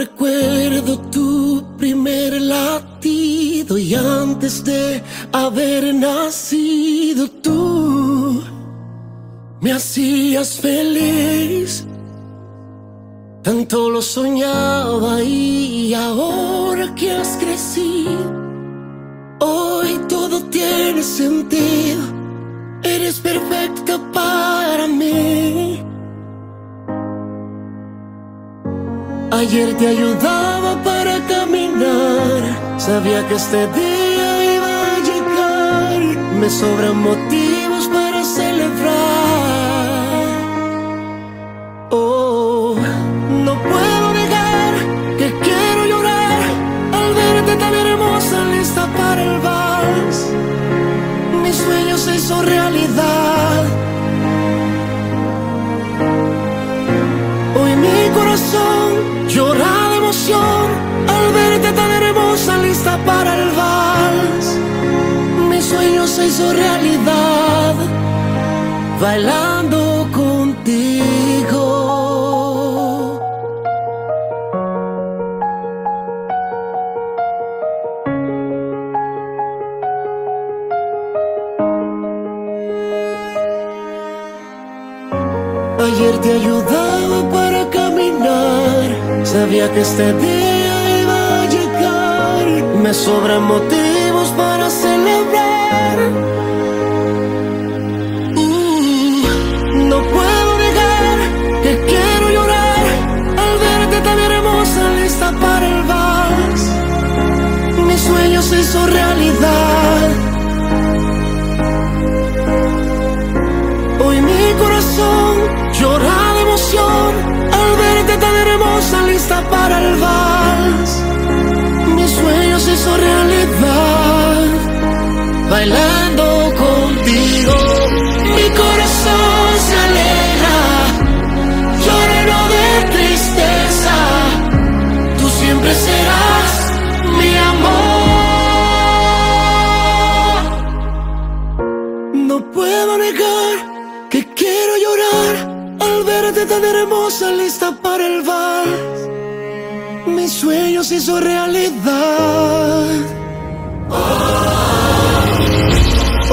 recuerdo tu primer latido y antes de haber nacido tú me hacías feliz. Tanto lo soñaba y ahora que has crecido, hoy todo tiene sentido. Eres perfecta para mí. Ayer te ayudaba para caminar, sabía que este día iba a llegar. Me sobran motivos para celebrar. Oh, no puedo negar que quiero llorar al verte tan hermosa, lista para el vals. Mi sueño se hizo realidad. Hoy mi corazón llora de emoción al verte tan hermosa, lista para el vals. Mi sueño se hizo realidad, bailando contigo. Ayer te ayudaba para caminar, sabía que este día iba a llegar. Me sobran motivos para celebrar. No puedo negar que quiero llorar al verte tan hermosa, lista para el vals. Mi sueño se hizo realidad. Hoy mi corazón llora de emoción al verte tan hermosa, lista para el vals. Mi sueño se hizo realidad, bailando contigo. Mi corazón se alegra, yo lleno de tristeza. Tú siempre serás mi amor. No puedo negar que quiero llorar al verte tan hermosa, lista para el vals. Mi sueño se hizo realidad.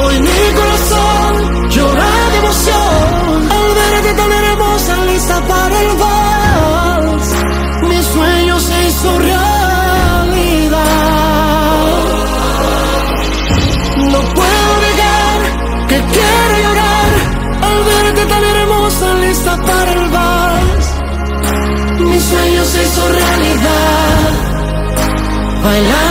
Hoy mi corazón llora de emoción al verte tan hermosa, lista para el vals. Mi sueño se hizo realidad. No puedo negar que quiero llorar al verte tan hermosa, lista para el vals. Mi sueño se hizo realidad, bailar.